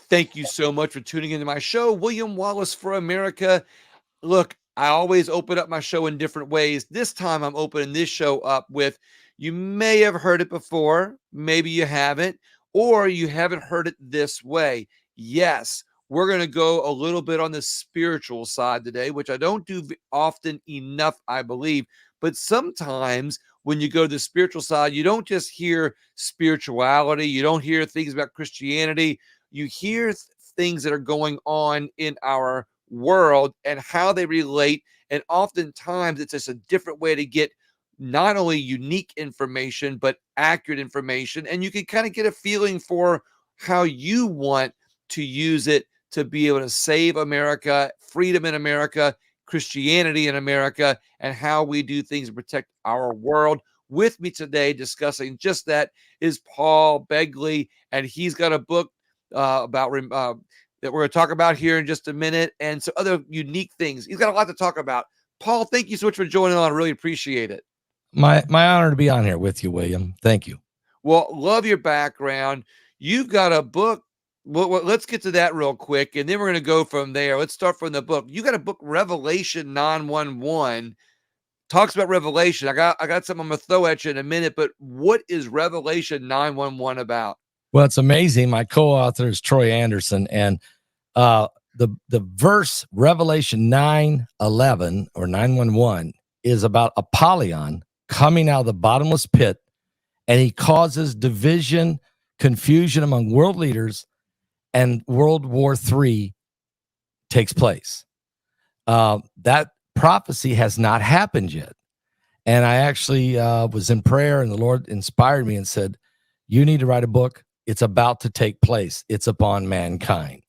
Thank you so much for tuning into my show, William Wallace for America. Look, I always open up my show in different ways. This time I'm opening this show up with, you may have heard it before, maybe you haven't, or you haven't heard it this way. Yes, we're going to go a little bit on the spiritual side today, which I don't do often enough, I believe. But sometimes when you go to the spiritual side, you don't just hear spirituality, you don't hear things about Christianity, you hear things that are going on in our world and how they relate. And oftentimes it's just a different way to get not only unique information, but accurate information. And you can kind of get a feeling for how you want to use it to be able to save America, freedom in America, Christianity in America, and how we do things to protect our world. With me today discussing just that is Paul Begley, and he's got a book about that we're going to talk about here in just a minute, and some other unique things. He's got a lot to talk about. Paul, thank you so much for joining on. I really appreciate it. My honor to be on here with you, William. Thank you. Well, love your background. You've got a book. Well, let's get to that real quick, and then we're going to go from there. Let's start from the book. You got a book, Revelation 911. Talks about Revelation. I got something I'm going to throw at you in a minute, but what is Revelation 911 about? Well, it's amazing. My co-author is Troy Anderson, and the verse Revelation 9:11 or 9:11 is about Apollyon coming out of the bottomless pit, and he causes division, confusion among world leaders, and World War III takes place. That prophecy has not happened yet. And I actually was in prayer, and the Lord inspired me and said, you need to write a book. It's about to take place. It's upon mankind.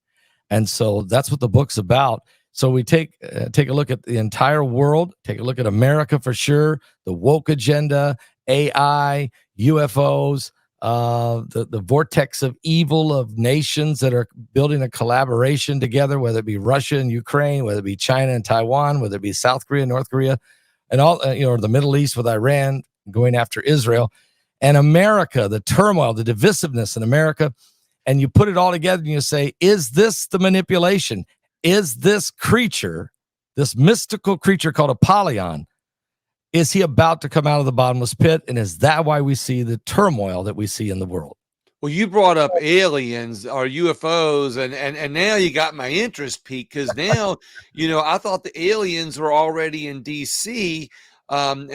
And so that's what the book's about. So we take a look at the entire world, take a look at America for sure, the woke agenda, AI, UFOs, the vortex of evil of nations that are building a collaboration together, whether it be Russia and Ukraine, whether it be China and Taiwan, whether it be South Korea, North Korea, and all, or the Middle East with Iran going after Israel, and America, the turmoil, the divisiveness in America. And you put it all together and you say, is this the manipulation? Is this creature, this mystical creature called Apollyon, is he about to come out of the bottomless pit? And is that why we see the turmoil that we see in the world? Well, you brought up aliens or UFOs, and now you got my interest peaked, because now, I thought the aliens were already in DC, and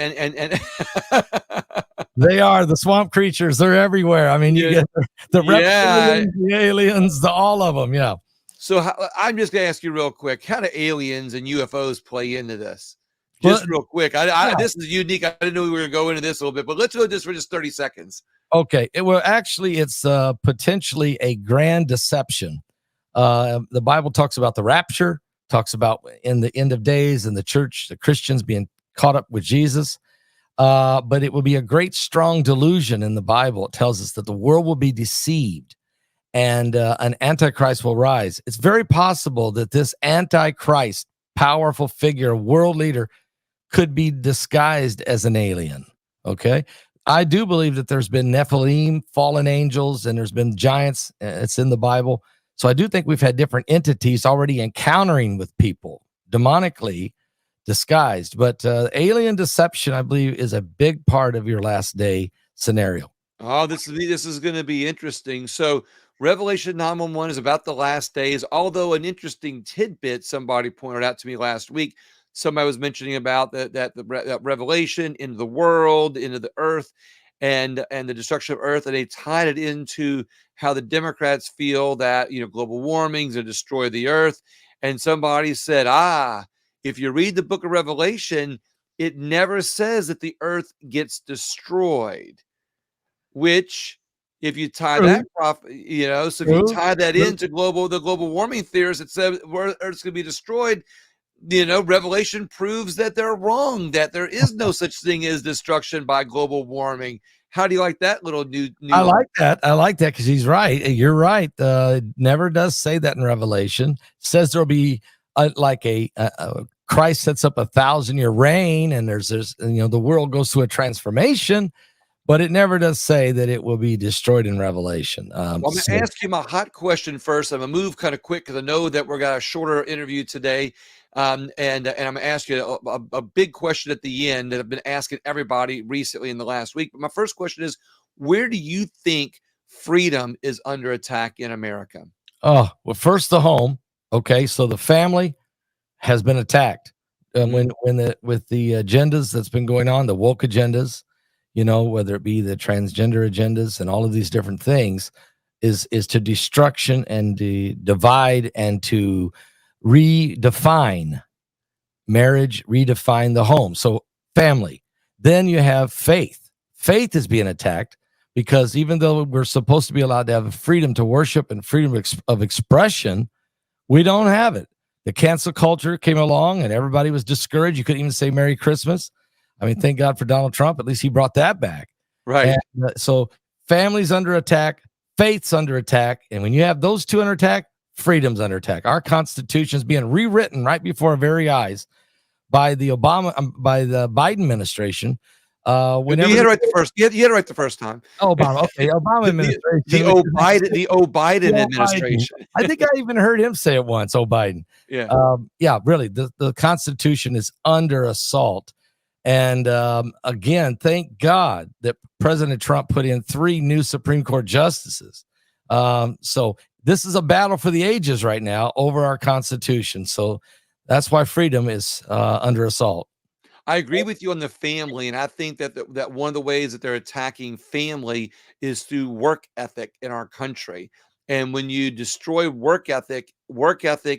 they are the swamp creatures. They're everywhere. I mean, you get the reptilians, the aliens, all of them. Yeah. So I'm just going to ask you real quick, how do aliens and UFOs play into this? Just real quick. This is unique. I didn't know we were going to go into this a little bit, but let's go this for just 30 seconds. Okay. It's potentially a grand deception. The Bible talks about the rapture, talks about in the end of days and the church, the Christians being caught up with Jesus. But it will be a great, strong delusion in the Bible. It tells us that the world will be deceived and an antichrist will rise. It's very possible that this antichrist, powerful figure, world leader, could be disguised as an alien. Okay. I do believe that there's been Nephilim, fallen angels, and there's been giants. It's in the Bible. So I do think we've had different entities already encountering with people, demonically disguised. But alien deception, I believe, is a big part of your last day scenario. Oh, this is going to be interesting. So Revelation 9:11 is about the last days, although an interesting tidbit somebody pointed out to me last week. Somebody was mentioning about that revelation into the world, into the earth, and the destruction of earth, and they tied it into how the Democrats feel that global warming is going to destroy the earth. And somebody said, if you read the book of Revelation, it never says that the earth gets destroyed. Which, if you tie that, so if you tie that into the global warming theories, it says Earth's going to be destroyed. Revelation proves that they're wrong, that there is no such thing as destruction by global warming. How do you like that little new? I like that because he's right. You're right. It never does say that in Revelation. It says there'll be Christ sets up 1,000-year reign, and there's the world goes through a transformation. but it never does say that it will be destroyed in Revelation. Well, I'm gonna ask you my hot question first. I'm gonna move kind of quick because I know that we're got a shorter interview today, and I'm gonna ask you a big question at the end that I've been asking everybody recently in the last week. But my first question is, where do you think freedom is under attack in America? Oh, well, first the home. Okay, so the family has been attacked. And Mhm. when the with the agendas that's been going on, the woke agendas, whether it be the transgender agendas and all of these different things, is to destruction and to divide and to redefine marriage, redefine the home. So family. Then you have faith. Faith is being attacked because even though we're supposed to be allowed to have freedom to worship and freedom of expression, we don't have it. The cancel culture came along and everybody was discouraged. You couldn't even say Merry Christmas. I mean, thank God for Donald Trump. At least he brought that back. And Right. so family's under attack, faith's under attack. And when you have those two under attack, freedom's under attack. Our Constitution is being rewritten right before our very eyes by the Biden administration. You Whenever had they, it right the first. You had it right the first time. Obama, okay, Obama The administration, which is The O Biden Biden. administration. I think I even heard him say it once. Oh, Biden. Yeah. Yeah, really, the Constitution is under assault. And again, thank God that President Trump put in 3 new Supreme Court justices. So this is a battle for the ages right now over our Constitution. So that's why freedom is under assault. I agree with you on the family, and I think that that one of the ways that they're attacking family is through work ethic in our country. And when you destroy work ethic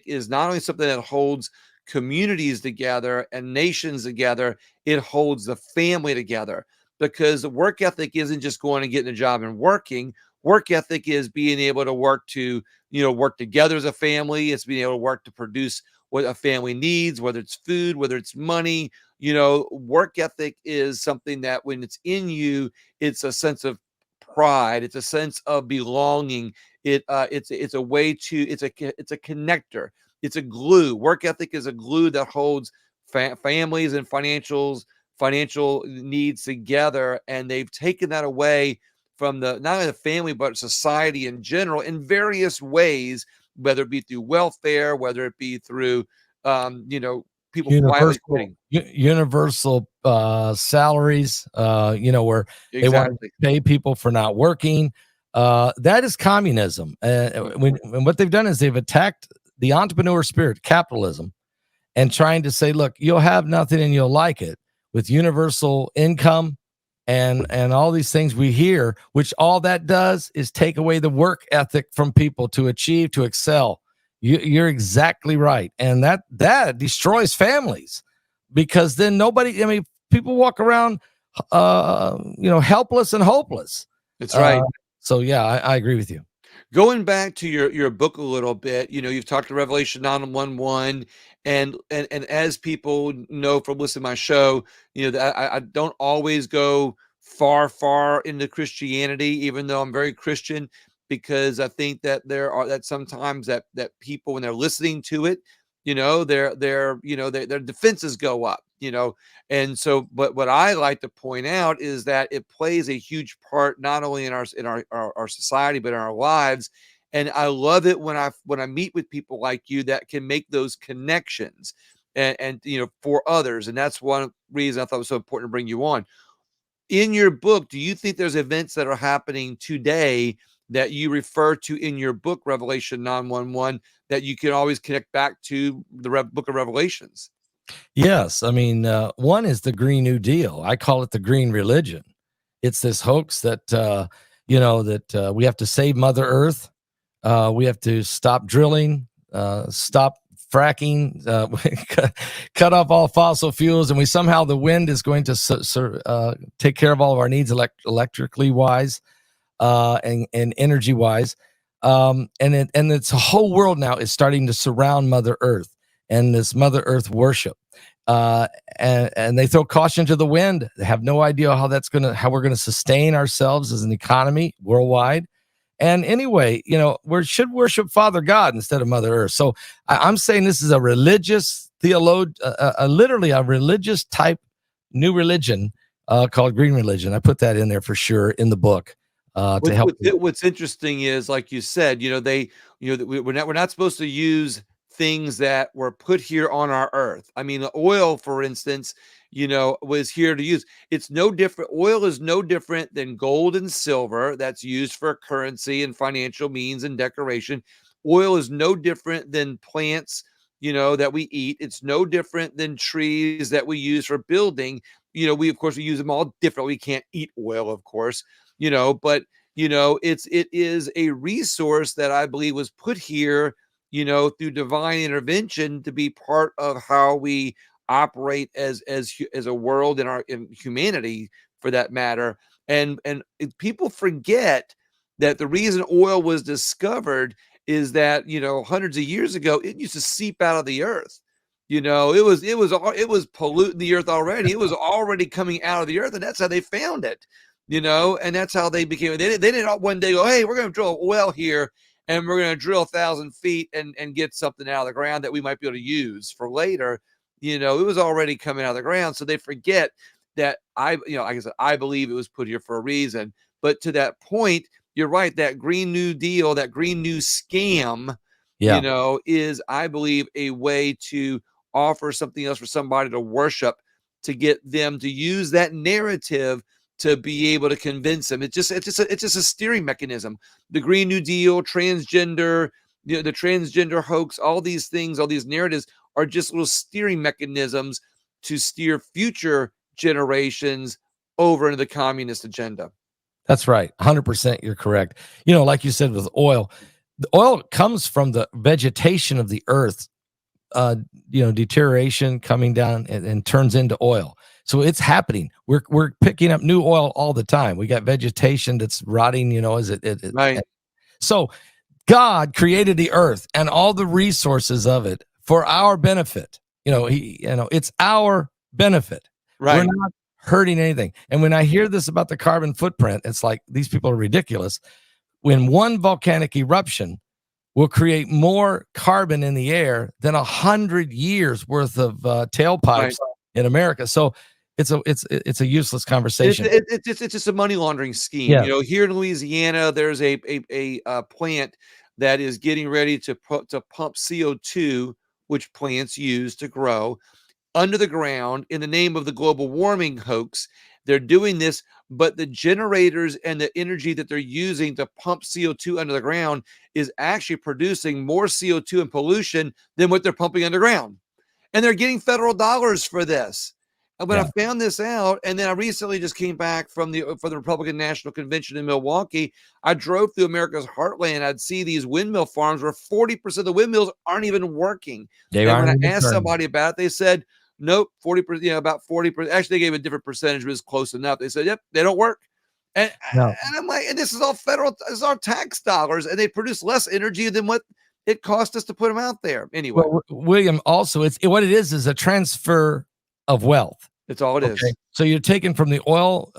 is not only something that holds communities together and nations together, it holds the family together. Because the work ethic isn't just going and getting a job and working. Work ethic is being able to work together as a family. It's being able to work to produce what a family needs, whether it's food, whether it's money. Work ethic is something that when it's in you, it's a sense of pride, it's a sense of belonging. It's a way to it's a connector, it's a glue. Work ethic is a glue that holds families and financial needs together, and they've taken that away from the not only the family but society in general in various ways, whether it be through welfare, whether it be through people quietly quitting. Universal salaries, where they want to Exactly. pay people for not working. That is communism. And what they've done is they've attacked the entrepreneur spirit, capitalism, and trying to say, look, you'll have nothing and you'll like it with universal income and all these things we hear, which all that does is take away the work ethic from people to achieve, to excel. You're exactly right. And that destroys families because then nobody, I mean, people walk around, helpless and hopeless. That's right. So yeah, I agree with you. Going back to your book a little bit, you've talked to Revelation 9:11, and as people know from listening to my show, that I don't always go far into Christianity, even though I'm very Christian, because I think that that sometimes that people when they're listening to it, their defenses go up, and so, but what I like to point out is that it plays a huge part not only in our society but in our lives. And I love it when I meet with people like you that can make those connections and for others. And that's one reason I thought it was so important to bring you on. In your book, do you think there's events that are happening today that you refer to in your book, Revelation 9:11, that you can always connect back to the book of Revelations? Yes, I mean, one is the Green New Deal. I call it the Green Religion. It's this hoax that we have to save Mother Earth. We have to stop drilling, stop fracking, cut off all fossil fuels, and somehow the wind is going to take care of all of our needs electrically wise and energy wise. And it's the whole world now is starting to surround Mother Earth and this Mother Earth worship. And they throw caution to the wind. They have no idea how we're gonna sustain ourselves as an economy worldwide. And anyway, we should worship Father God instead of Mother Earth. So I'm saying this is a religious literally a religious type new religion called Green Religion. I put that in there for sure in the book to help. What's interesting is, like you said, we're not supposed to use things that were put here on our earth. I mean, oil, for instance, was here to use. It's no different. Oil is no different than gold and silver that's used for currency and financial means and decoration. Oil is no different than plants, that we eat. It's no different than trees that we use for building. Of course, we use them all differently. We can't eat oil, of course, but it is a resource that I believe was put here, through divine intervention to be part of how we operate as a world in humanity, for that matter. And people forget that the reason oil was discovered is that, hundreds of years ago, it used to seep out of the earth. It was polluting the earth already. It was already coming out of the earth, and that's how they found it. And that's how they became. They didn't one day go, hey, we're going to drill a well here, and we're going to drill 1,000 feet and get something out of the ground that we might be able to use for later. It was already coming out of the ground. So they forget that like I said, I believe it was put here for a reason. But to that point, you're right. That Green New Deal, that Green New scam, is, I believe, a way to offer something else for somebody to worship, to get them to use that narrative to be able to convince them. It's just a steering mechanism. The Green New Deal, transgender, the transgender hoax, all these things, all these narratives are just little steering mechanisms to steer future generations over into the communist agenda. That's right. 100%. You're correct. Like you said, with oil, the oil comes from the vegetation of the earth, deterioration coming down and turns into oil. So it's happening. We're picking up new oil all the time. We got vegetation that's rotting, Right. So God created the earth and all the resources of it for our benefit. It's our benefit. Right. We're not hurting anything. And when I hear this about the carbon footprint, it's like, these people are ridiculous. When one volcanic eruption will create more carbon in the air than 100 years worth of tailpipes in America. So it's a useless conversation. It's just a money laundering scheme. Yeah. Here in Louisiana, there's a plant that is getting ready to pump CO2, which plants use to grow, under the ground in the name of the global warming hoax. They're doing this, but the generators and the energy that they're using to pump CO2 under the ground is actually producing more CO2 and pollution than what they're pumping underground. And they're getting federal dollars for this. And when I found this out, and then I recently just came back for the Republican National Convention in Milwaukee, I drove through America's heartland. I'd see these windmill farms where 40% of the windmills aren't even working. And when I asked somebody about it, they said, nope, 40%, about 40%. Actually, they gave a different percentage, but it's close enough. They said, yep, they don't work. And I'm like, and this is all federal, this is our tax dollars, and they produce less energy than what it cost us to put them out there. Anyway. Well, William, also, what it is a transfer of wealth. That's all it is. So you're taking from the oil,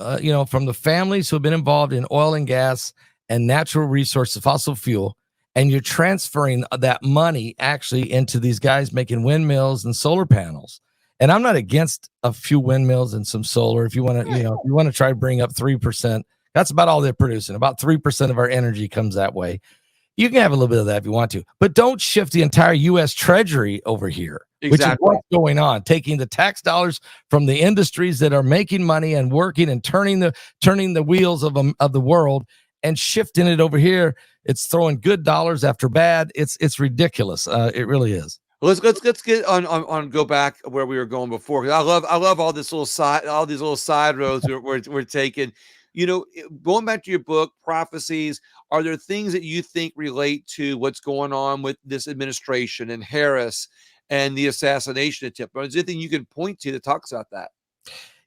from the families who have been involved in oil and gas and natural resources, fossil fuel, and you're transferring that money actually into these guys making windmills and solar panels. And I'm not against a few windmills and some solar. If you want to, if you want to try to bring up 3%, that's about all they're producing. About 3% of our energy comes that way. You can have a little bit of that if you want to, but don't shift the entire U.S. Treasury over here, which is what's going on, taking the tax dollars from the industries that are making money and working and turning the wheels of the world and shifting it over here. It's throwing good dollars after bad. It's ridiculous. It really is. Let's get on go back where we were going before, because I love all these little side roads we're taking. Going back to your book, Prophecies, are there things that you think relate to what's going on with this administration and Harris and the assassination attempt? Is there anything you can point to that talks about that?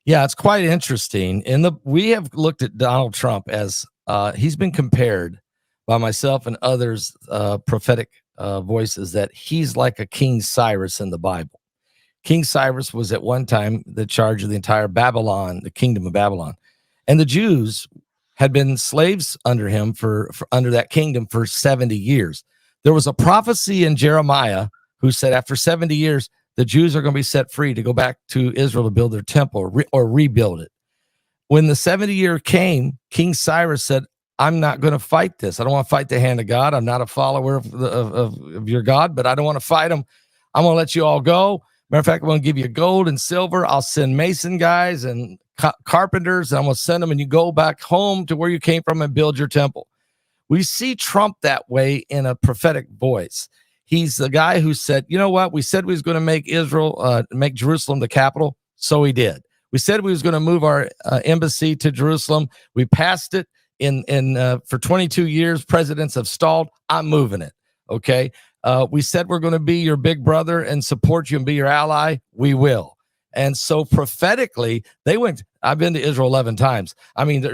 Yeah, it's quite interesting. We have looked at Donald Trump as he's been compared by myself and others, prophetic voices, that he's like a King Cyrus in the Bible. King Cyrus was at one time the charge of the entire Babylon, the kingdom of Babylon. And the Jews had been slaves under him for under that kingdom for 70 years. There was a prophecy in Jeremiah who said after 70 years, the Jews are going to be set free to go back to Israel to build their temple or rebuild it. When the 70 year came, King Cyrus said, I'm not going to fight this. I don't want to fight the hand of God. I'm not a follower of your God, but I don't want to fight him. I'm going to let you all go. Matter of fact, I'm going to give you gold and silver. I'll send mason guys and carpenters, and I'm going to send them, and you go back home to where you came from and build your temple. We see Trump that way in a prophetic voice. He's the guy who said, you know what? We said we was going to make Jerusalem the capital. So he did. We said we was going to move our embassy to Jerusalem. We passed it for 22 years. Presidents have stalled. I'm moving it. Okay. We said we're going to be your big brother and support you and be your ally. We will. And so prophetically, they went. I've been to Israel 11 times. I mean,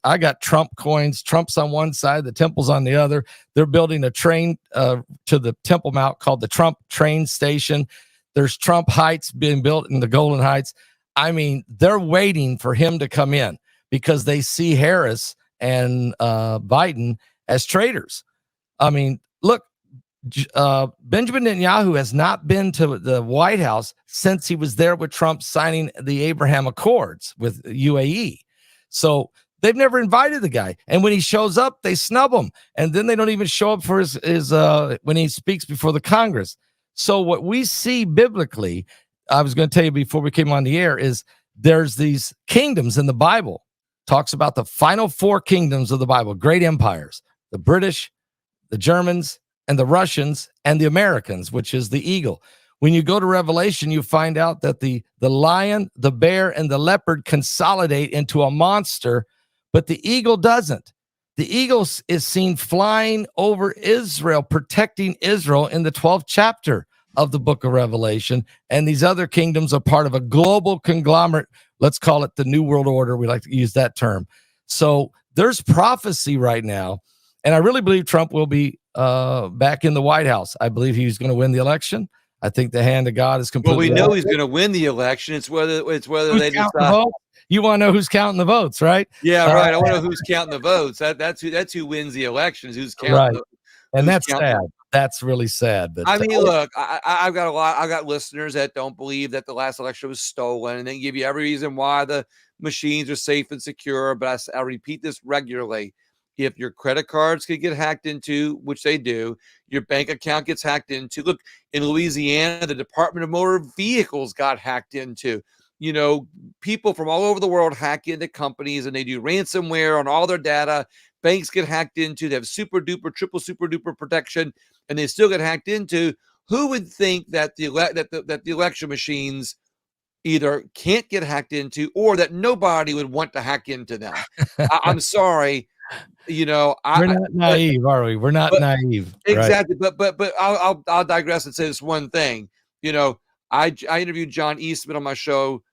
I got Trump coins. Trump's on one side, the temple's on the other. They're building a train to the Temple Mount called the Trump train station. There's Trump Heights being built in the Golden Heights. I mean, they're waiting for him to come in because they see Harris and Biden as traitors. I mean, look, Benjamin Netanyahu has not been to the White House since he was there with Trump signing the Abraham Accords with UAE. So they've never invited the guy. And when he shows up, they snub him. And then they don't even show up for his when he speaks before the Congress. So what we see biblically, I was going to tell you before we came on the air, is there's these kingdoms in the Bible. Talks about the final four kingdoms of the Bible, great empires, the British, the Germans, and the Russians, and the Americans, which is the eagle. When you go to Revelation, you find out that the lion, the bear, and the leopard consolidate into a monster, but the eagle doesn't. The eagle is seen flying over Israel, protecting Israel in the 12th chapter of the book of Revelation. And these other kingdoms are part of a global conglomerate. Let's call it the New World Order. We like to use that term. So there's prophecy right now. And I really believe Trump will be back in the White House. I believe he's going to win the election. I think the hand of God is completely. Well, we know he's going to win the election. It's whether who's they decide. The you want to know who's counting the votes, right? Yeah, right. I want to know who's counting the votes. That's who wins the elections. Who's counting? Right. And that's sad. That's really sad. But I mean, look, I've got listeners that don't believe that the last election was stolen, and they give you every reason why the machines are safe and secure. But I repeat this regularly. If your credit cards could get hacked into, which they do, your bank account gets hacked into. Look, in Louisiana, the Department of Motor Vehicles got hacked into. You know, people from all over the world hack into companies and they do ransomware on all their data. Banks get hacked into. They have super duper protection, and they still get hacked into. Who would think that the election machines either can't get hacked into or that nobody would want to hack into them? I'm sorry. You know, we're not naive, are we? We're not naive. Exactly. Right? But I'll digress and say this one thing. You know, I interviewed John Eastman on my show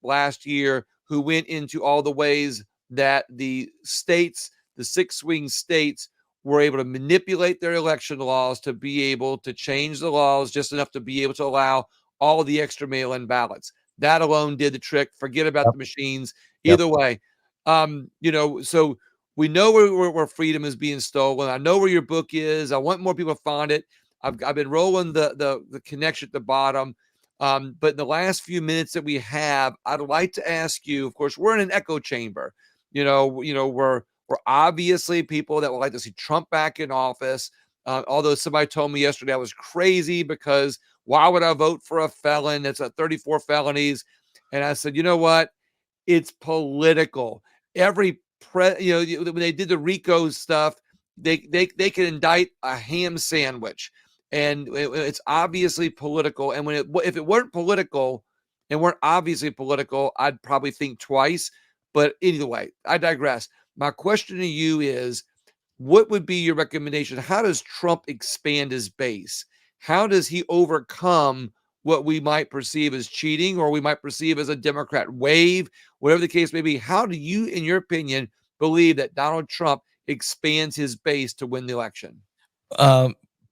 last year, who went into all the ways that the states, the six swing states, were able to manipulate their election laws to be able to change the laws just enough to be able to allow all the extra mail-in ballots. That alone did the trick. Forget about the machines. Either way, you know, so we know where freedom is being stolen. I know where your book is. I want more people to find it. I've been rolling the connection at the bottom. But in the last few minutes that we have, I'd like to ask you, of course, we're in an echo chamber. You know, we're obviously people that would like to see Trump back in office. Although somebody told me yesterday I was crazy because why would I vote for a felon that's at 34 felonies? And I said, you know what? It's political. Every when they did the RICO stuff, they can indict a ham sandwich, and it's obviously political. And if it weren't political and weren't obviously political, I'd probably think twice. But anyway, I digress. My question to you is, what would be your recommendation? How does Trump expand his base? How does he overcome what we might perceive as cheating or we might perceive as a Democrat wave, whatever the case may be? How do you, in your opinion, believe that Donald Trump expands his base to win the election?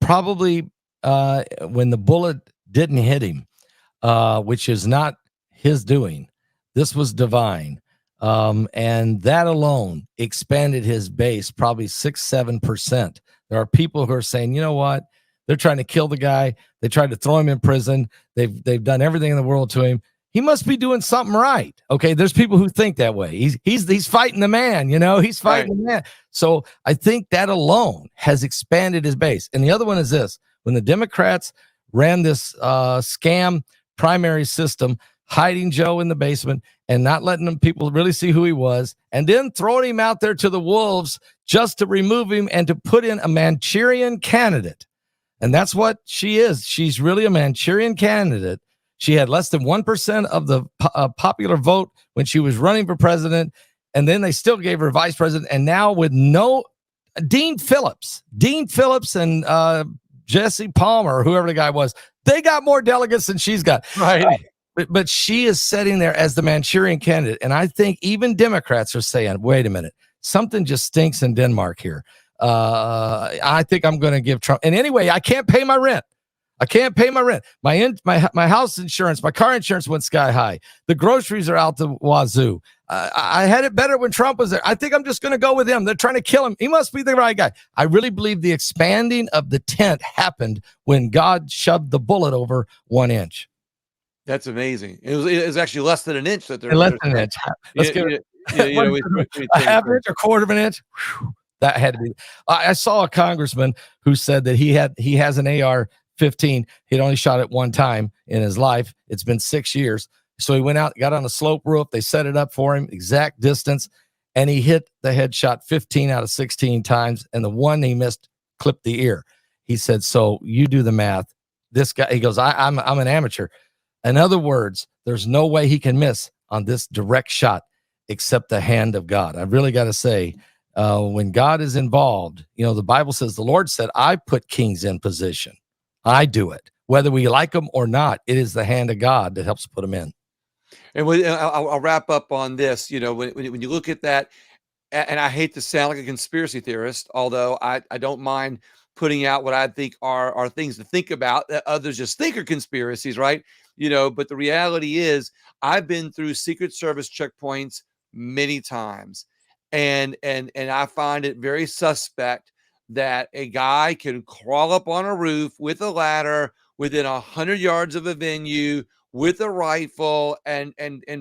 Probably when the bullet didn't hit him, which is not his doing. This was divine. And that alone expanded his base probably 6-7%. There are people who are saying, you know what? They're trying to kill the guy. They tried to throw him in prison. They've done everything in the world to him. he must be doing something right. Okay, there's people who think that way. He's fighting the man, he's fighting the man. So I think that alone has expanded his base. And the other one is this: when the Democrats ran this scam primary system, hiding Joe in the basement and not letting them people really see who he was, and then throwing him out there to the wolves just to remove him and to put in a Manchurian candidate. And that's what she is. She's really a Manchurian candidate. She had less than 1% of the popular vote when she was running for president. And then they still gave her vice president. And now with no Dean Phillips and Jesse Palmer, or whoever the guy was, they got more delegates than she's got. Right. But she is sitting there as the Manchurian candidate. And I think even Democrats are saying, wait a minute, something just stinks in Denmark here. I think I'm going to give Trump. And anyway, I can't pay my rent. My house insurance, my car insurance went sky high. The groceries are out the wazoo. I had it better when Trump was there. I think I'm just going to go with him. They're trying to kill him. He must be the right guy. I really believe the expanding of the tent happened when God shoved the bullet over 1 inch. That's amazing. It was actually less than an inch that they're less than an inch. Let's give it a half inch, a quarter of an inch. Whew, that had to be. I saw a congressman who said that he has an AR-15. He'd only shot it one time in his life. It's been 6 years. So he went out, got on a slope roof. They set it up for him, exact distance, and he hit the headshot 15 out of 16 times, and the one he missed clipped the ear. He said, so you do the math. This guy, he goes, I'm an amateur. In other words, there's no way he can miss on this direct shot except the hand of God. I really got to say, when God is involved, the Bible says, the Lord said, I put kings in position. I do it. Whether we like them or not, it is the hand of God that helps put them in. And I'll wrap up on this. When you look at that, and I hate to sound like a conspiracy theorist, although I don't mind putting out what I think are things to think about that others just think are conspiracies, right? But the reality is I've been through Secret Service checkpoints many times, and I find it very suspect that a guy can crawl up on a roof with a ladder within 100 yards of a venue with a rifle and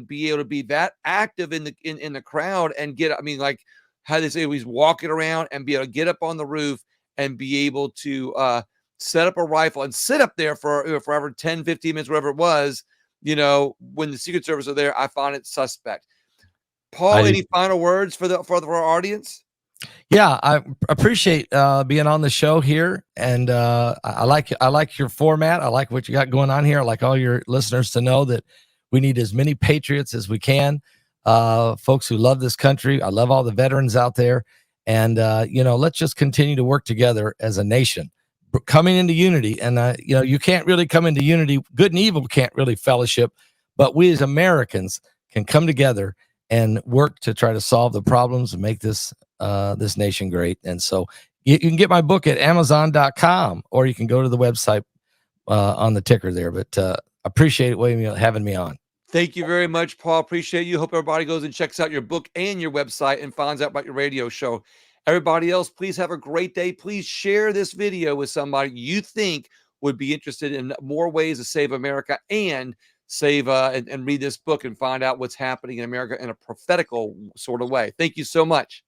be able to be that active in the crowd and get, like how they say, he's walking around and be able to get up on the roof and be able to set up a rifle and sit up there for forever, 10, 15 minutes, whatever it was, when the Secret Service are there. I find it suspect. Paul, any final words for our audience? Yeah, I appreciate being on the show here, and I like your format. I like what you got going on here. I like all your listeners to know that we need as many patriots as we can, folks who love this country. I love all the veterans out there, and let's just continue to work together as a nation, coming into unity. And you can't really come into unity. Good and evil can't really fellowship, but we as Americans can come together and work to try to solve the problems and make this nation great. And so you can get my book at Amazon.com, or you can go to the website on the ticker there. But appreciate it, having me on. Thank you very much, Paul. Appreciate you. Hope everybody goes and checks out your book and your website and finds out about your radio show. Everybody else, please have a great day. Please share this video with somebody you think would be interested in more ways to save America and save and read this book and find out what's happening in America in a prophetical sort of way. Thank you so much.